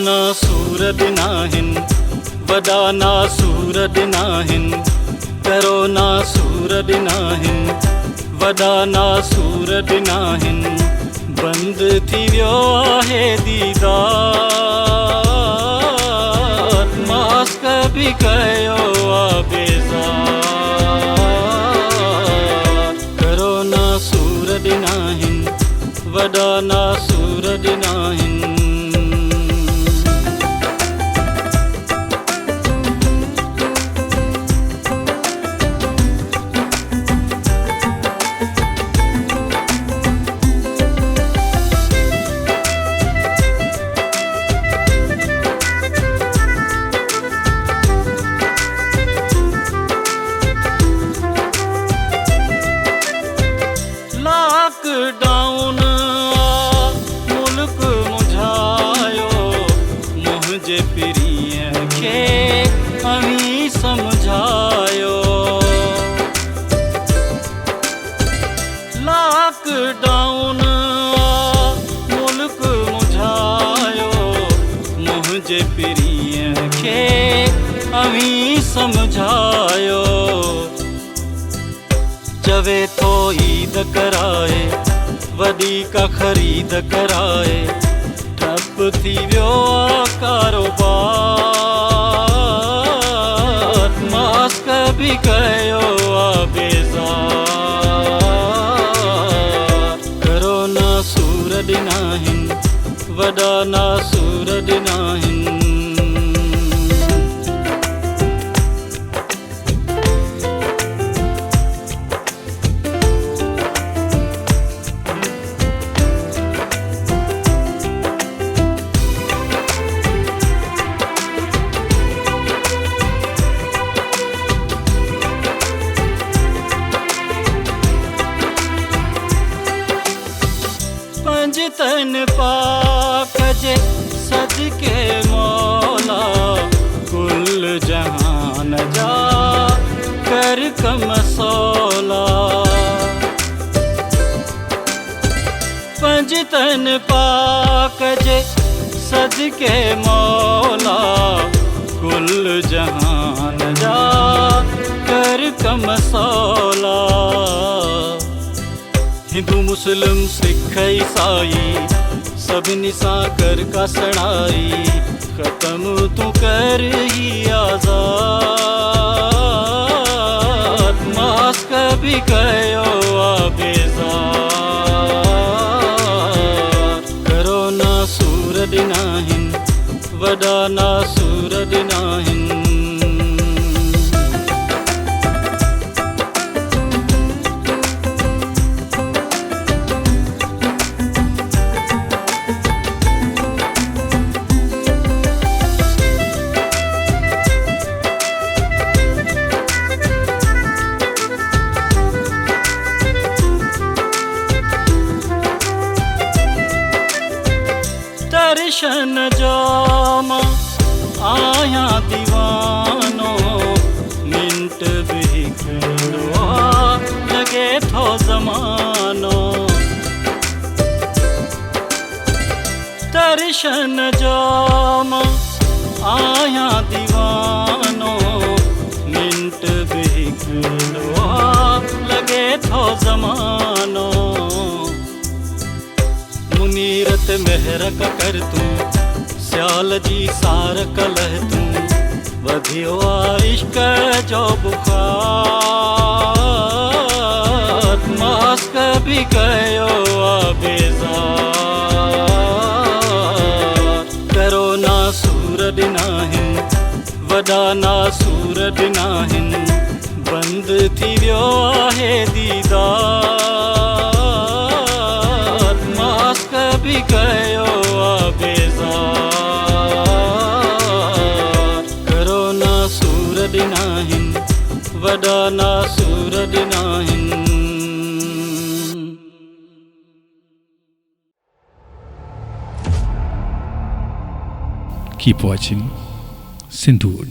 ना सूर दिनाहिन वदा ना सूर दिनाहिन करो ना सूर दिनाहिन वदा ना सूर दिनाहिन बंद थी वियो आहे दीदार मास्क भी कयो बेज़ार करो ना सूर दिनाहिन वदा ना सूर दिनाहिन लॉकडाउन मुल्क मुझायो मुझे प्रिय खे अमी समझायो लॉकडाउन मुल्क मुझायो मुझे प्रिय खे अमी समझायो चवे तो ईद कराए वडी का खरीद कराए ठप थी वियो कारोबार मास्क भी कयो बेज़ार करो ना सूर दिनाहिन वदा ना सूर दिनाहिन तन पाक जे सदके मौला कुल जहान जा कर कम सौला पंज तन पाक जे सदके मौला कुल जहान जा कर कम सौला हिंदू मुस्लिम सिख ईसाई सभिनी सां कर का सड़ाई खत्म तू कर ही आजाद मास्क भी कयो बेज़ार करो ना सूर दिनाहिन वदा ना सूर दिनाहिन दर्शन जाम आया दीवानो मिंट भी खड़ो लगे थो जमानो दर्शन जाम आया दीवानो मिंट भी खड़ो लगे थो जमानो मुनीरत मेहर का कर तूं सियाल जी सार कलह तूं वधियो इश्क जो बुखार मास्क भी कयो बेज़ार करो ना सूर दिनाहिन वदा ना सूर दिनाहिन बंद थी वियो आहे दीदार मास्क भी कयो बेज़ार करो ना सूर दिनाहिन वदा ना सूर दिनाहिन Keep watching Sindhud.